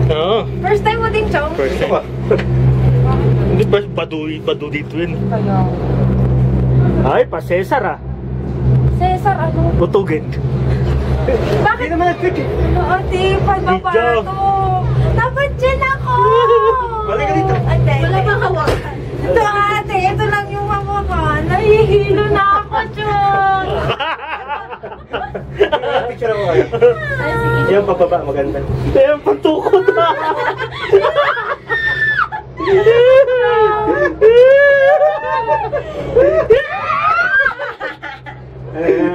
Oo. First time mo din, Chong? First time. Hindi pa badu dito yun. Kaya. Ay, pa Cesar ah. Cesar, ano? Butugin. Bakit? Hindi naman nag-click eh. Oo, di. Pagbabato. Dapat dyan ako. Balik ka dito. Ate, wala bang hawakan? Ito ate, ito lang yung hawakan. Nahihilo na ako, Chong. Picture ako kayo. Yan, pababa, maganda. Yan, pantukot na.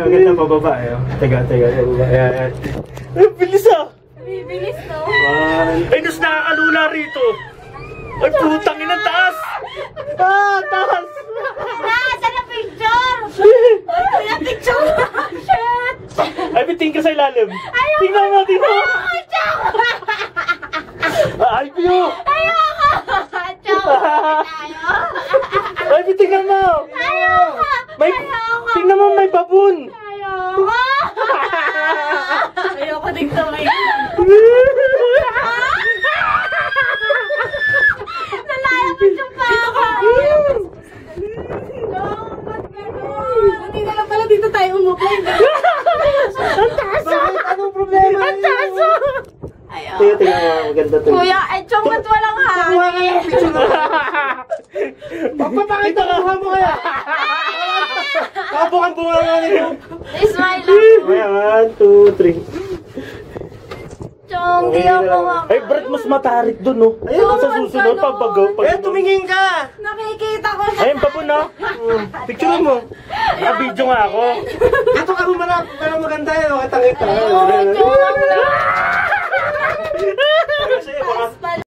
Maganda pababa eh. Teka. Ayan. Bilis ah! Bibilis, no? Ay, nas nakakalula rito. Ay, putang ina, taas! Ah, taas! Saan na picture? Ay, na picture! Shit! Ay, biting ka sa ilalim. Tingnan mo, tingnan mo. Ay, view! Ayoko! Chong! Ay, tingnan mo! Ayoko! May, tingnan mo, may babon! Ayoko! Ayoko din tumay. Nalalapit yung pa ako! Chong, ba't gano'n? Buti na lang pala dito tayo umuklay. Ang taas! Anong problema? Ang taas! Ayoko. Tingnan mo, maganda to. Kuya, Chong, ba't walang hangin? Magpapakita ka mo kaya! Kabukan bunga nga nito! Smile lang. Kaya, 1, 2, 3. Chong, di ako Ay, Brad, mas matarik dun, no? Ayun, sa susunod, pag tumingin ka! Nakikita ko siya. Ayun, babon, no? Picture mo. Naka-video nga ako. Dito ka humarap, para maganda yun. Kitang-kita. Chong,